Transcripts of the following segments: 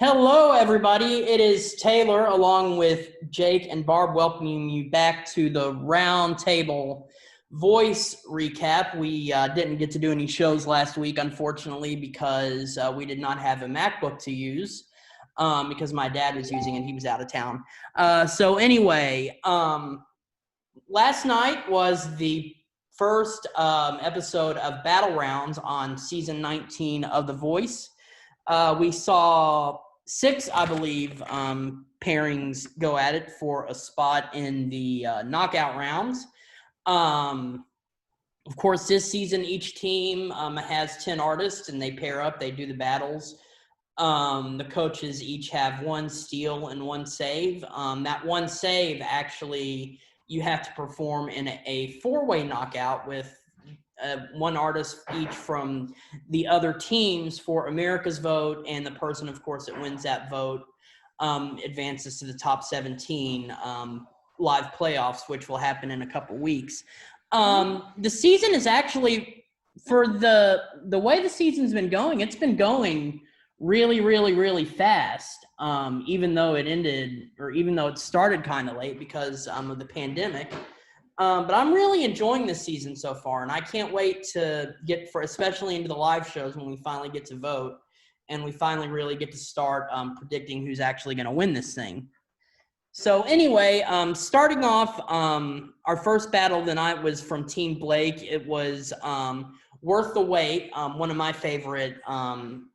Hello, everybody. It is Taylor, along with Jake and Barb, welcoming you back to the Round Table Voice Recap. We didn't get to do any shows last week, unfortunately, because we did not have a MacBook to use because my dad was using it. He was out of town. Last night was the first episode of Battle Rounds on Season 19 of The Voice. We saw 6, I believe, pairings go at it for a spot in the knockout rounds. Of course, this season, each team has 10 artists, and they pair up. They do the battles. The coaches each have 1 steal and 1 save. That 1 save, actually, you have to perform in a 4-way knockout with 1 artist each from the other teams for America's vote, and the person, of course, that wins that vote advances to the top 17 live playoffs, which will happen in a couple weeks. The season is actually, for the way the season's been going, it's been going really, really, really fast, even though it started kind of late because of the pandemic. But I'm really enjoying this season so far, and I can't wait to get especially into the live shows when we finally get to vote and we finally really get to start predicting who's actually going to win this thing. So anyway, starting off, our first battle of the night was from Team Blake. It was Worth the Wait, one of my favorite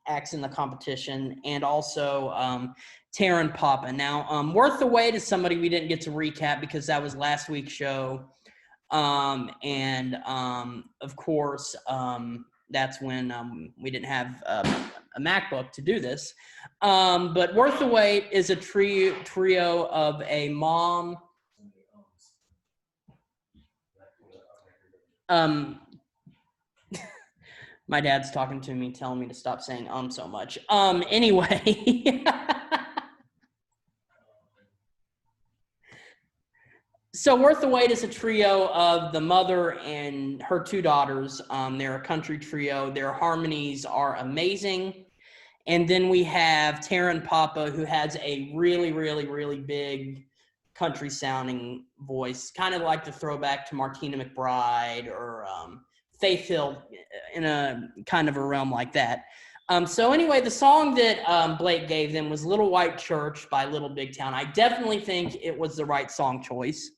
acts in the competition, and also Taryn Papa. Now, Worth the Wait is somebody we didn't get to recap because that was last week's show. Of course, that's when we didn't have a MacBook to do this. But Worth the Wait is a trio of a mom. My dad's talking to me, telling me to stop saying so much. Anyway. So Worth the Wait is a trio of the mother and her 2 daughters. They're a country trio. Their harmonies are amazing. And then we have Taryn Papa, who has a really, really, really big country-sounding voice, kind of like the throwback to Martina McBride or Faith Hill, in a kind of a realm like that. So anyway, the song that Blake gave them was Little White Church by Little Big Town. I definitely think it was the right song choice.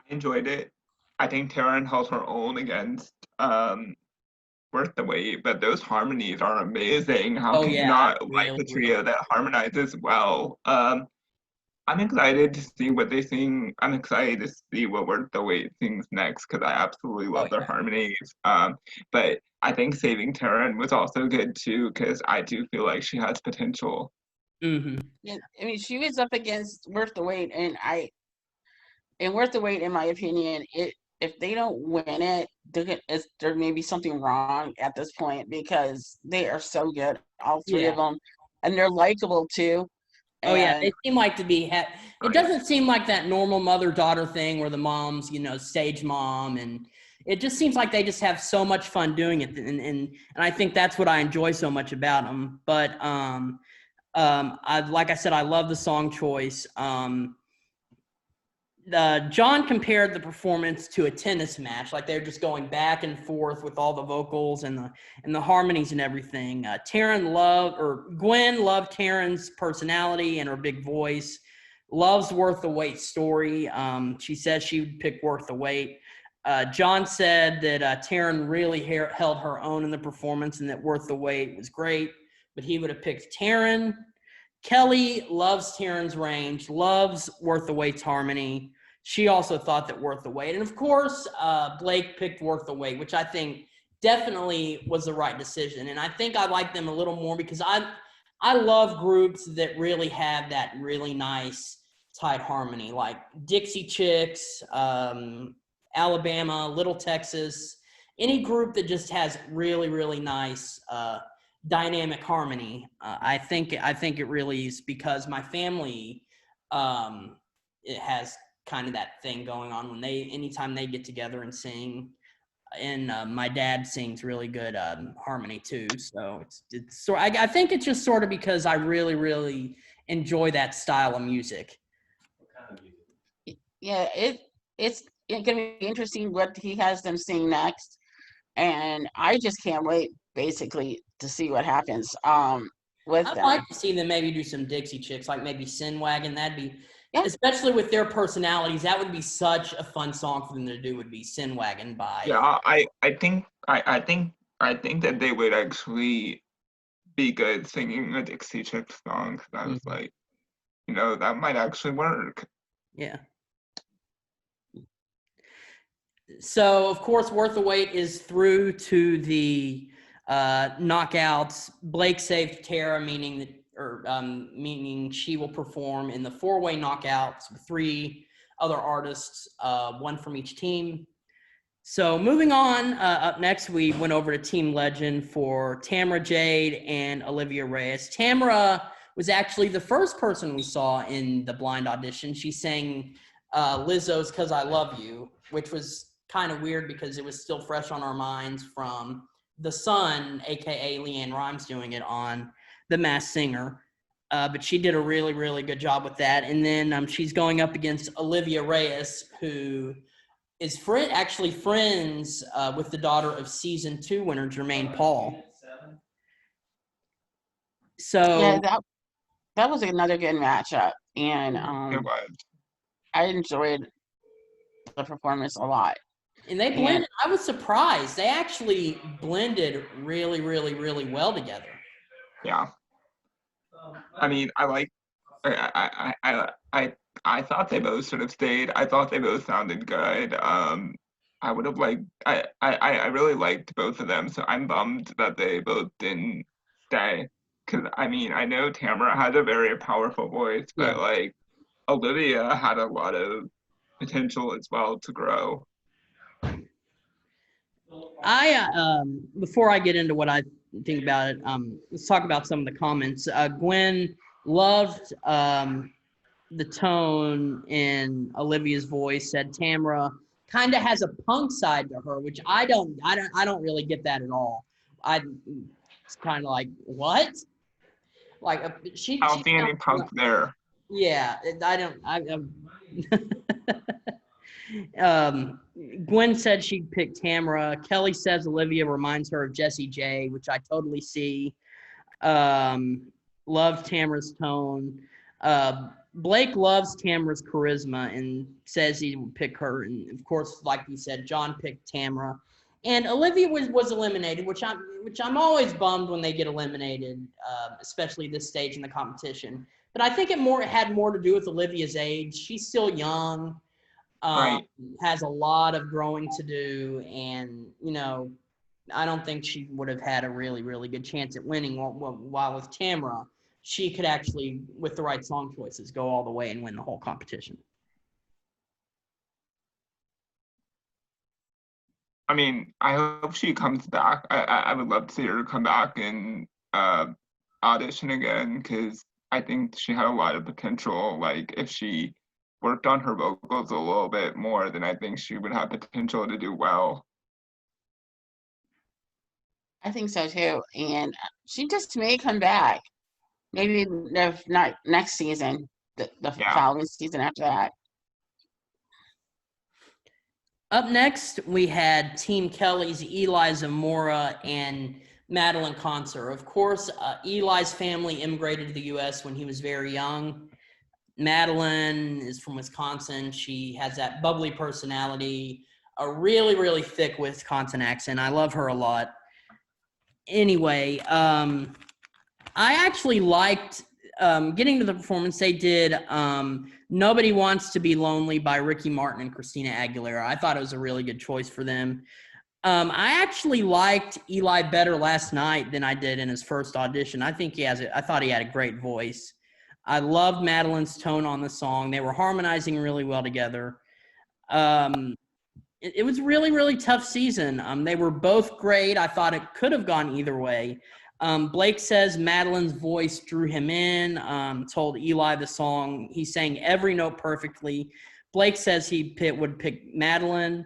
I enjoyed it. I think Taryn held her own against Worth the Wait, but those harmonies are amazing. How can you not like a trio that harmonizes well? I'm excited to see what they sing. I'm excited to see what Worth the Wait sings next because I absolutely love their harmonies. But I think saving Taryn was also good too because I do feel like she has potential. Mm-hmm. Yeah, I mean, she was up against Worth the Wait, and Worth the Wait, in my opinion, if they don't win it, there may be something wrong at this point because they are so good, all 3 of them, and they're likable too. They seem like to be. It doesn't seem like that normal mother-daughter thing where the mom's, stage mom, and it just seems like they just have so much fun doing it, and I think that's what I enjoy so much about them. But like I said, I love the song choice. John compared the performance to a tennis match, like they're just going back and forth with all the vocals and the harmonies and everything. Gwen loved Taryn's personality and her big voice. Loves Worth the Wait story. She says she would pick Worth the Wait. John said that Taryn really held her own in the performance and that Worth the Wait was great, but he would have picked Taryn. Kelly loves Taryn's range, loves Worth the Wait's harmony. She also thought that Worth the Wait. And, of course, Blake picked Worth the Wait, which I think definitely was the right decision. And I think I like them a little more because I love groups that really have that really nice, tight harmony, like Dixie Chicks, Alabama, Little Texas, any group that just has really, really nice dynamic harmony. I think it really is because my family it has kind of that thing going on when anytime they get together and sing, and my dad sings really good harmony too. So it's so I think it's just sort of because I really, really enjoy that style of music. Yeah, it's gonna be interesting what he has them sing next, and I just can't wait basically to see what happens with I'd them. like to see them maybe do some Dixie Chicks, like maybe Sin Wagon. That'd be, Yeah. especially with their personalities, that would be such a fun song for them to do. Would be Sin Wagon by. Yeah, I think that they would actually be good singing a Dixie Chicks song. I was like, that might actually work. Yeah. So of course, Worth the Wait is through to the knockouts. Blake saved Tara, meaning she will perform in the 4-way knockouts with 3 other artists, 1 from each team. So moving on, up next, we went over to Team Legend for Tamara Jade and Olivia Reyes. Tamara was actually the first person we saw in the blind audition. She sang Lizzo's "'Cause I Love You," which was kind of weird because it was still fresh on our minds from The Sun, aka Leanne Rimes, doing it on The Masked Singer. But she did a really, really good job with that. And then she's going up against Olivia Reyes, who is actually friends with the daughter of season 2 winner Jermaine Paul. So yeah, that was another good matchup, and It was. I enjoyed the performance a lot. And they blended. I was surprised. They actually blended really, really, really well together. Yeah. I mean, I thought they both should have stayed. I thought they both sounded good. I would have liked. I really liked both of them. So I'm bummed that they both didn't stay. Because I mean, I know Tamara has a very powerful voice, but like Olivia had a lot of potential as well to grow. Before I get into what I think about it, let's talk about some of the comments. Gwen loved the tone in Olivia's voice. Said Tamara kind of has a punk side to her, which I don't really get that at all. It's kind of like, what? Like she. I don't see any punk there. Yeah, Gwen said she'd pick Tamara. Kelly says Olivia reminds her of Jessie J, which I totally see. Love Tamara's tone. Blake loves Tamara's charisma and says he would pick her. And of course, like you said, John picked Tamara. And Olivia was eliminated, which I'm always bummed when they get eliminated, especially this stage in the competition. But I think it had more to do with Olivia's age. She's still young. Right. Has a lot of growing to do, and I don't think she would have had a really, really good chance at winning. While with Tamara, she could actually, with the right song choices, go all the way and win the whole competition. I mean, I hope she comes back. I would love to see her come back and audition again, because I think she had a lot of potential. Like, if she worked on her vocals a little bit more, then I think she would have potential to do well. I think so too, and she just may come back. Maybe if not next season, the following season after that. Up next, we had Team Kelly's Eli Zamora and Madeline Concert. Of course, Eli's family immigrated to the U.S. when he was very young. Madeline is from Wisconsin. She has that bubbly personality, a really, really thick Wisconsin accent. I love her a lot. Anyway, I actually liked getting to the performance they did. Nobody Wants to Be Lonely by Ricky Martin and Christina Aguilera. I thought it was a really good choice for them. I actually liked Eli better last night than I did in his first audition. I thought he had a great voice. I loved Madeline's tone on the song. They were harmonizing really well together. It was really, really tough season. They were both great. I thought it could have gone either way. Blake says Madeline's voice drew him in, told Eli the song. He sang every note perfectly. Blake says he would pick Madeline.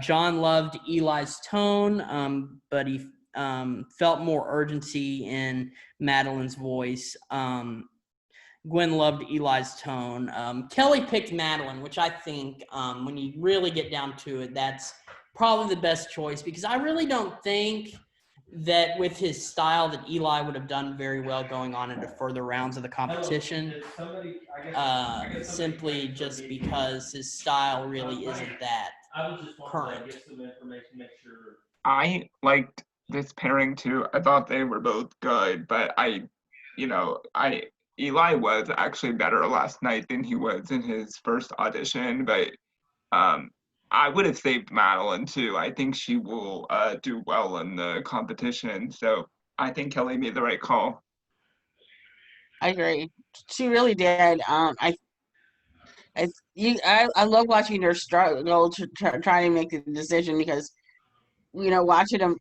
John loved Eli's tone, but he felt more urgency in Madeline's voice. Gwen loved Eli's tone. Kelly picked Madeline, which I think, when you really get down to it, that's probably the best choice, because I really don't think that with his style that Eli would have done very well going on into further rounds of the competition. Simply just because his style really isn't that current. I liked this pairing too. I thought they were both good, but Eli was actually better last night than he was in his first audition, but I would have saved Madeline too. I think she will do well in the competition. So I think Kelly made the right call. I agree. She really did. I love watching her struggle to try to make the decision, because watching them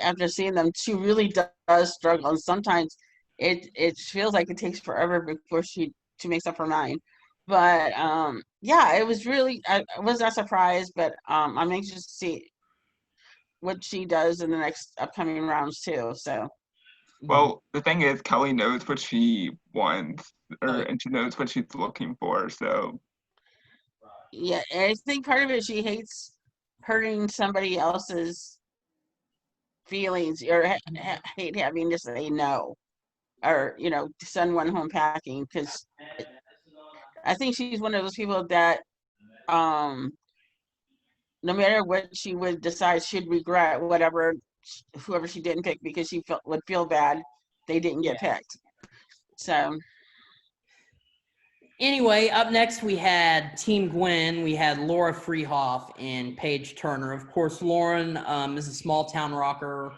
after seeing them, she really does struggle, and sometimes it feels like it takes forever before she makes up her mind. But yeah, it was really, I was not surprised, but I'm anxious to see what she does in the next upcoming rounds too. So well, the thing is, Kelly knows what she wants, and she knows what she's looking for. So yeah, I think part of it, she hates hurting somebody else's feelings, or hate having to say no, or send one home packing, because I think she's one of those people that um no matter what she would decide, she'd regret whoever she didn't pick, because she would feel bad they didn't get picked. So anyway, up next we had Team Gwen. We had Laura Freehoff and Paige Turner. Of course, Lauren is a small town rocker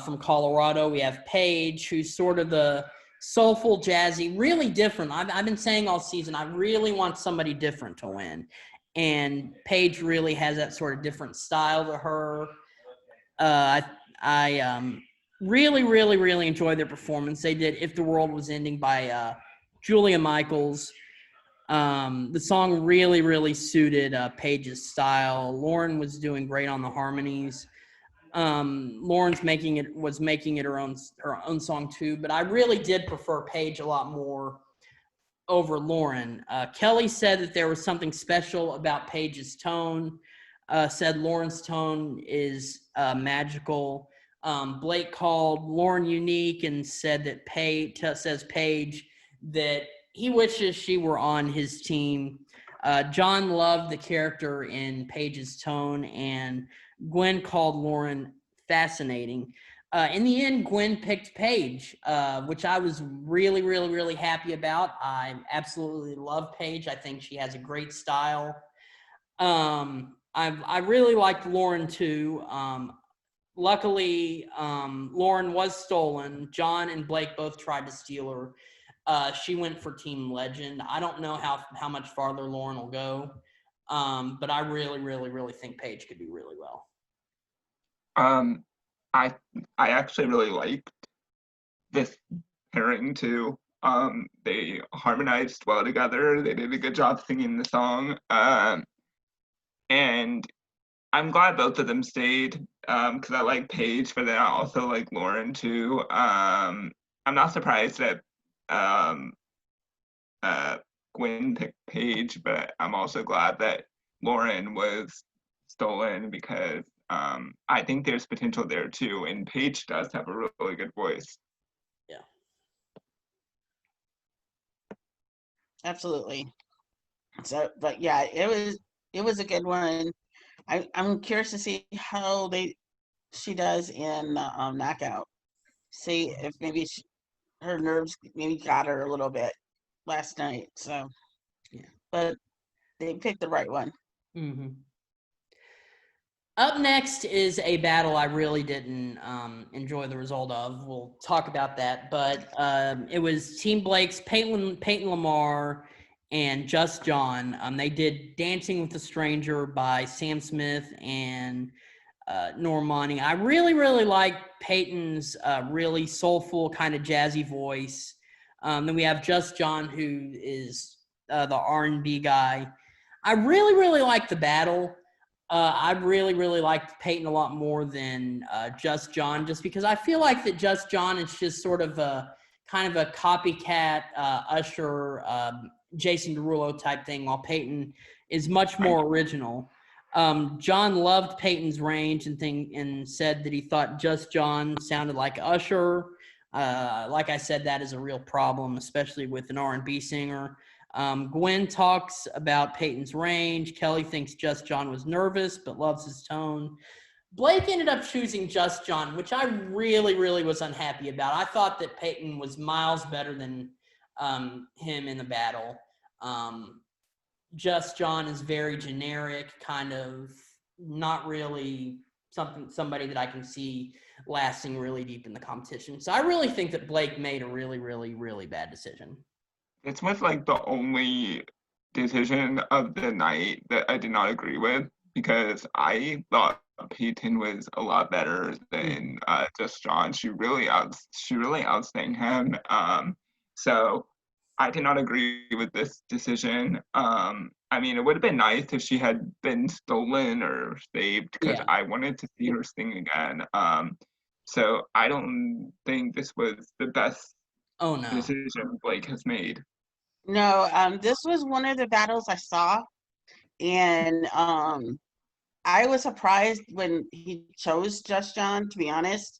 from Colorado. We have Paige, who's sort of the soulful, jazzy, really different. I've been saying all season, I really want somebody different to win. And Paige really has that sort of different style to her. I really, really, really enjoyed their performance. They did "If the World Was Ending" by Julia Michaels. The song really, really suited Paige's style. Lauren was doing great on the harmonies. Lauren's was making it her own song too, but I really did prefer Paige a lot more over Lauren. Kelly said that there was something special about Paige's tone. Said Lauren's tone is magical. Blake called Lauren unique and said that Paige that he wishes she were on his team. John loved the character in Paige's tone, and Gwen called Lauren fascinating. In the end, Gwen picked Paige, which I was really, really, really happy about. I absolutely love Paige. I think she has a great style. I really liked Lauren too. Luckily, Lauren was stolen. John and Blake both tried to steal her. She went for Team Legend. I don't know how much farther Lauren will go, but I really, really, really think Paige could do really well. I actually really liked this pairing too. They harmonized well together. They did a good job singing the song. And I'm glad both of them stayed, because I like Paige, but then I also like Lauren too. I'm not surprised that Gwen picked Paige, but I'm also glad that Lauren was stolen, because I think there's potential there too, and Paige does have a really good voice. Yeah. Absolutely. So, but yeah, it was a good one. I'm curious to see how she does in knockout. See if maybe her nerves maybe got her a little bit last night. So yeah, but they picked the right one. Mm-hmm. Up next is a battle I really didn't enjoy the result of. We'll talk about that, but it was Team Blake's Peyton Lamar and Just John. They did "Dancing with a Stranger" by Sam Smith and Normani. I really, really like Peyton's really soulful, kind of jazzy voice. Then we have Just John, who is the R&B guy. I really, really like the battle. I really, really liked Peyton a lot more than Just John, just because I feel like that Just John is just sort of a kind of a copycat Usher, Jason Derulo type thing, while Peyton is much more original. John loved Peyton's range and said that he thought Just John sounded like Usher. Like I said, that is a real problem, especially with an R&B singer. Gwen talks about Peyton's range. Kelly thinks Just John was nervous but loves his tone. Blake ended up choosing Just John, which I really, really was unhappy about. I thought that Peyton was miles better than him in the battle. Just John is very generic, kind of not really somebody that I can see lasting really deep in the competition. So I really think that Blake made a really, really, really bad decision. This was like the only decision of the night that I did not agree with, because I thought Peyton was a lot better than Just John. She really outsang him. So I did not agree with this decision. I mean, it would have been nice if she had been stolen or saved, because I wanted to see her sing again. So I don't think this was the best decision Blake has made. No, this was one of the battles I saw, and I was surprised when he chose Just John, to be honest.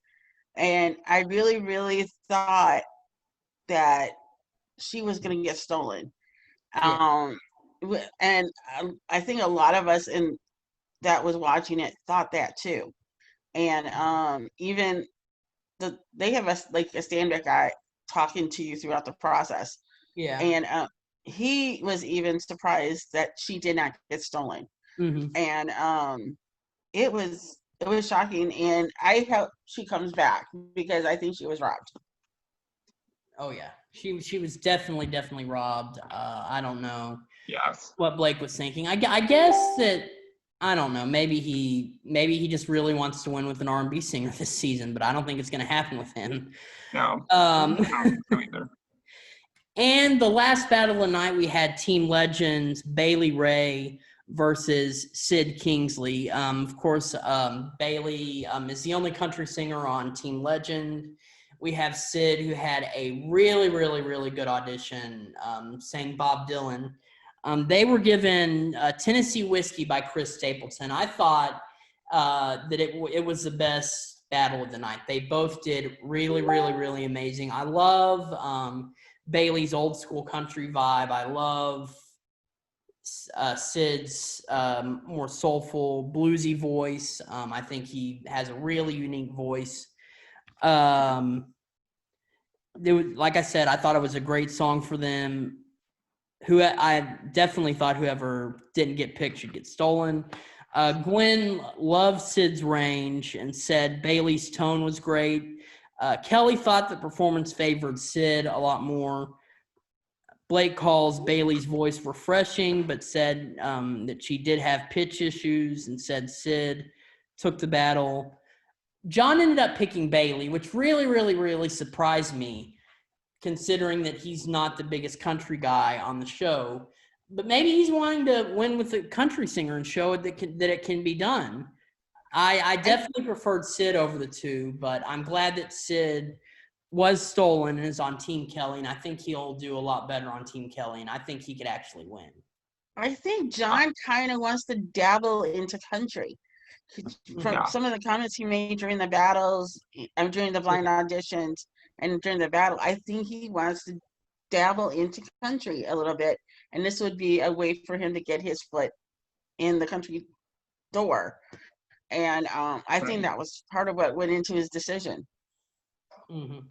And I really, really thought that she was going to get stolen. And I think a lot of us that was watching it thought that too. And even they have a stand-up guy talking to you throughout the process. Yeah. And he was even surprised that she did not get stolen. And it was shocking, and I hope she comes back, because I think she was robbed. Oh yeah, she was definitely robbed. I don't know what Blake was thinking. I guess that, I don't know, maybe he just really wants to win with an R&B singer this season, but I don't think it's going to happen with him. No. I don't think so either. And the last battle of the night, we had Team Legends Bailey Ray versus Sid Kingsley. Of course, Bailey is the only country singer on Team Legend. We have Sid, who had a really, really, really good audition, sang Bob Dylan. They were given Tennessee Whiskey by Chris Stapleton. I thought that it was the best battle of the night. They both did really, really, really amazing. I love Bailey's old school country vibe. I love Sid's more soulful, bluesy voice. I think he has a really unique voice. Like I said, I thought it was a great song for them. I definitely thought whoever didn't get picked should get stolen. Gwen loved Sid's range and said Bailey's tone was great. Kelly thought the performance favored Sid a lot more. Blake calls Bailey's voice refreshing, but said that she did have pitch issues, and said Sid took the battle. John ended up picking Bailey, which really, really, really surprised me, considering that he's not the biggest country guy on the show. But maybe he's wanting to win with a country singer and show that it can be done. I definitely preferred Sid over the two, but I'm glad that Sid was stolen and is on Team Kelly, and I think he'll do a lot better on Team Kelly, and I think he could actually win. I think John kind of wants to dabble into country. From some of the comments he made during the battles, during the blind auditions, and during the battle, I think he wants to dabble into country a little bit, and this would be a way for him to get his foot in the country door. And I think that was part of what went into his decision.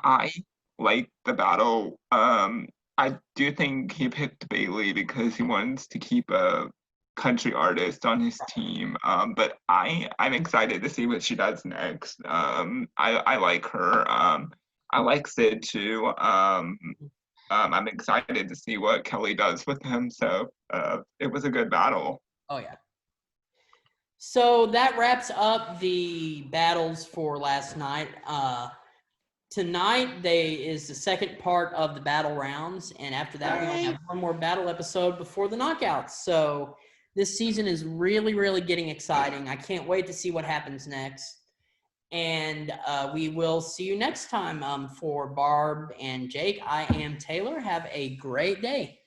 I like the battle. I do think he picked Bailey because he wants to keep a country artist on his team. But I'm excited to see what she does next. I like her. I like Sid too. I'm excited to see what Kelly does with him. So it was a good battle. Oh yeah. So that wraps up the battles for last night. Tonight is the second part of the battle rounds, and after that we only have one more battle episode before the knockouts. So This season is really, really getting exciting. I can't wait to see what happens next. And we will see you next time. For Barb and Jake, I am Taylor. Have a great day.